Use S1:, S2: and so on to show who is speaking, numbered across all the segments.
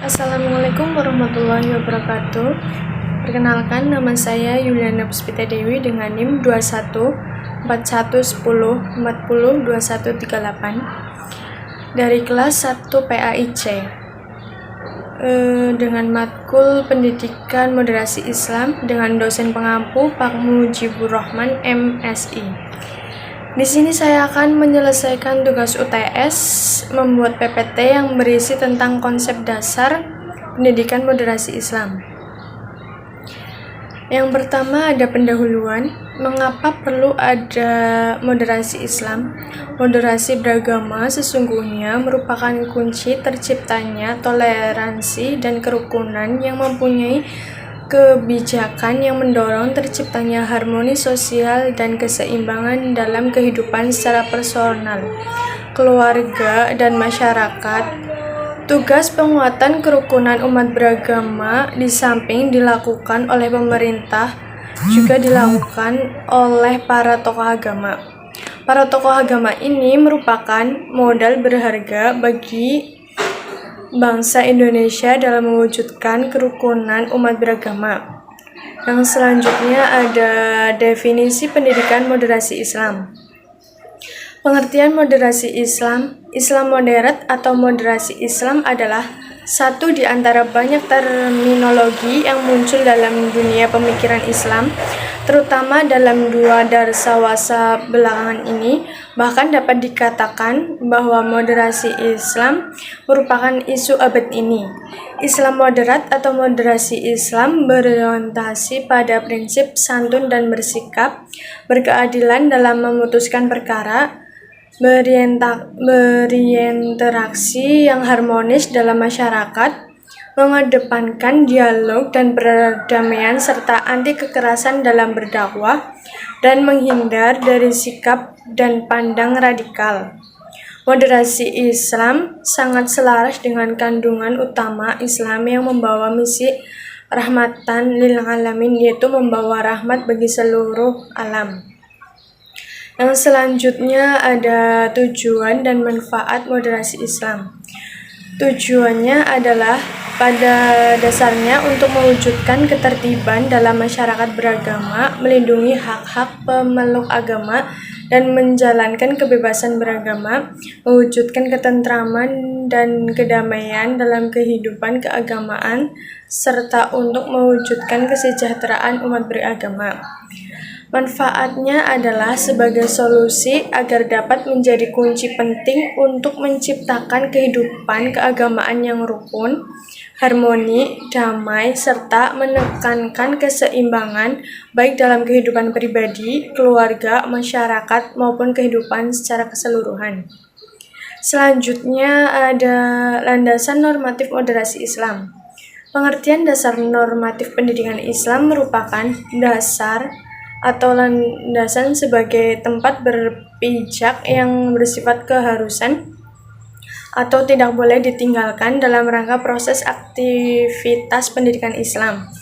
S1: Assalamualaikum warahmatullahi wabarakatuh. Perkenalkan, nama saya Yuliana Puspita Dewi dengan NIM 214110402138 dari kelas 1 PAIC dengan matkul Pendidikan Moderasi Islam dengan dosen pengampu Pak Mujibur Rahman MSI. Di sini saya akan menyelesaikan tugas UTS membuat PPT yang berisi tentang konsep dasar pendidikan moderasi Islam. Yang pertama ada pendahuluan, mengapa perlu ada moderasi Islam? Moderasi beragama sesungguhnya merupakan kunci terciptanya toleransi dan kerukunan yang mempunyai kebijakan yang mendorong terciptanya harmoni sosial dan keseimbangan dalam kehidupan secara personal, keluarga, dan masyarakat. Tugas penguatan kerukunan umat beragama di samping dilakukan oleh pemerintah juga dilakukan oleh para tokoh agama. Para tokoh agama ini merupakan modal berharga bagi bangsa Indonesia dalam mewujudkan kerukunan umat beragama. Yang selanjutnya ada definisi pendidikan moderasi Islam. Pengertian moderasi Islam, Islam moderat atau moderasi Islam adalah satu di antara banyak terminologi yang muncul dalam dunia pemikiran Islam, terutama dalam dua darsawasa belakangan ini. Bahkan dapat dikatakan bahwa moderasi Islam merupakan isu abad ini. Islam moderat atau moderasi Islam berorientasi pada prinsip santun dan bersikap berkeadilan dalam memutuskan perkara, berinteraksi yang harmonis dalam masyarakat, mengedepankan dialog dan perdamaian serta anti kekerasan dalam berdakwah, dan menghindar dari sikap dan pandang radikal. Moderasi Islam sangat selaras dengan kandungan utama Islam yang membawa misi rahmatan lil alamin, yaitu membawa rahmat bagi seluruh alam. Yang selanjutnya ada tujuan dan manfaat moderasi Islam. Tujuannya adalah pada dasarnya untuk mewujudkan ketertiban dalam masyarakat beragama, melindungi hak-hak pemeluk agama, dan menjalankan kebebasan beragama, mewujudkan ketentraman dan kedamaian dalam kehidupan keagamaan, serta untuk mewujudkan kesejahteraan umat beragama. Manfaatnya adalah sebagai solusi agar dapat menjadi kunci penting untuk menciptakan kehidupan keagamaan yang rukun, harmoni, damai, serta menekankan keseimbangan baik dalam kehidupan pribadi, keluarga, masyarakat, maupun kehidupan secara keseluruhan. Selanjutnya ada landasan normatif moderasi Islam. Pengertian dasar normatif pendidikan Islam merupakan dasar atau landasan sebagai tempat berpijak yang bersifat keharusan atau tidak boleh ditinggalkan dalam rangka proses aktivitas pendidikan Islam.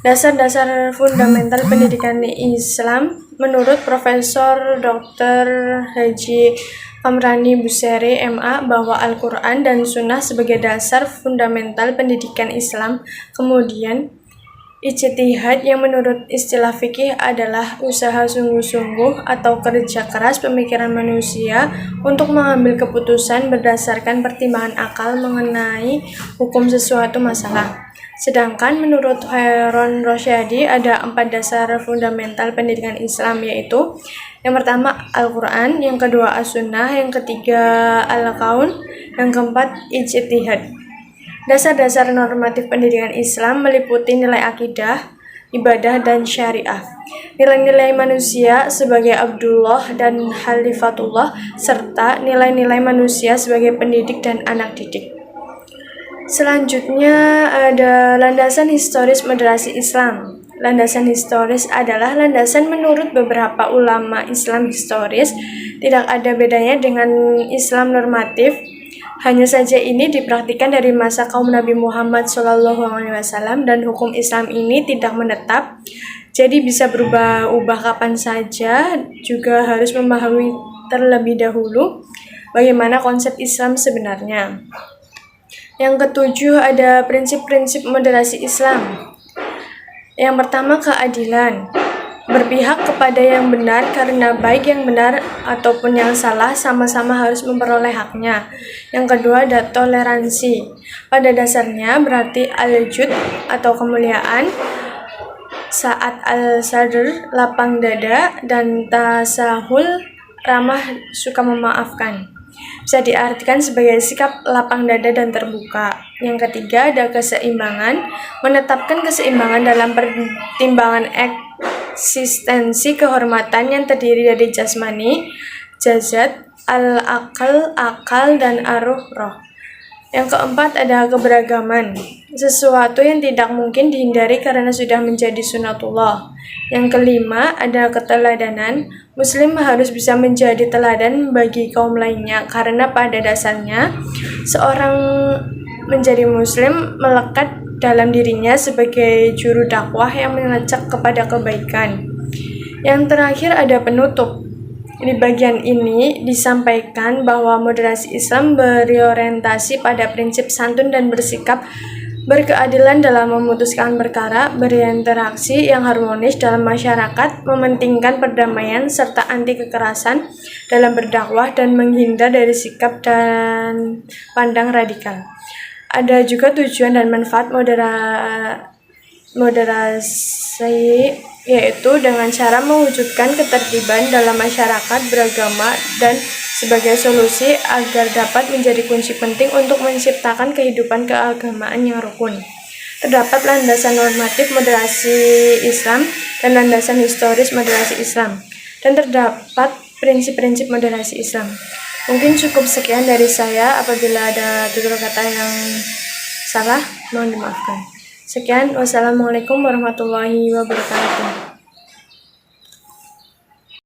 S1: Dasar-dasar fundamental pendidikan Islam menurut Profesor Dr. Haji Kamrani Buseri MA bahwa Al-Quran dan Sunnah sebagai dasar fundamental pendidikan Islam. Kemudian ijtihad yang menurut istilah fikih adalah usaha sungguh-sungguh atau kerja keras pemikiran manusia untuk mengambil keputusan berdasarkan pertimbangan akal mengenai hukum sesuatu masalah. Sedangkan menurut Harun Rosyadi ada 4 dasar fundamental pendidikan Islam, yaitu yang pertama Al-Quran, yang kedua As-Sunnah, yang ketiga Al-Qaun, yang keempat ijtihad. Dasar-dasar normatif pendidikan Islam meliputi nilai akidah, ibadah, dan syariah, nilai-nilai manusia sebagai Abdullah dan Khalifatullah, serta nilai-nilai manusia sebagai pendidik dan anak didik. Selanjutnya ada landasan historis moderasi Islam. Landasan historis adalah landasan menurut beberapa ulama Islam historis, tidak ada bedanya dengan Islam normatif. Hanya saja ini dipraktikkan dari masa kaum Nabi Muhammad SAW, dan hukum Islam ini tidak menetap, jadi bisa berubah-ubah kapan saja. Juga harus memahami terlebih dahulu bagaimana konsep Islam sebenarnya. Yang ketujuh ada prinsip-prinsip moderasi Islam. Yang pertama, keadilan. Berpihak kepada yang benar karena baik yang benar ataupun yang salah sama-sama harus memperoleh haknya. Yang kedua ada toleransi. Pada dasarnya berarti al-jud atau kemuliaan, saat al-sadr lapang dada, dan tasahul ramah suka memaafkan. Bisa diartikan sebagai sikap lapang dada dan terbuka. Yang ketiga ada keseimbangan. Menetapkan keseimbangan dalam pertimbangan eksistensi kehormatan yang terdiri dari jasmani, jazat, al-akal, akal, dan roh. Yang keempat ada keberagaman. Sesuatu yang tidak mungkin dihindari karena sudah menjadi sunatullah. Yang kelima ada keteladanan. Muslim harus bisa menjadi teladan bagi kaum lainnya karena pada dasarnya seorang menjadi muslim melekat dalam dirinya sebagai juru dakwah yang mengajak kepada kebaikan. Yang terakhir ada penutup. Di bagian ini disampaikan bahwa moderasi Islam berorientasi pada prinsip santun dan bersikap berkeadilan dalam memutuskan perkara, berinteraksi yang harmonis dalam masyarakat, mementingkan perdamaian serta anti kekerasan dalam berdakwah, dan menghindar dari sikap dan pandang radikal. Ada juga tujuan dan manfaat moderasi, yaitu dengan cara mewujudkan ketertiban dalam masyarakat beragama dan sebagai solusi agar dapat menjadi kunci penting untuk menciptakan kehidupan keagamaan yang rukun. Terdapat landasan normatif moderasi Islam dan landasan historis moderasi Islam, dan terdapat prinsip-prinsip moderasi Islam. Mungkin cukup sekian dari saya. Apabila ada tutur kata yang salah, mohon dimaafkan. Sekian, wassalamualaikum warahmatullahi wabarakatuh.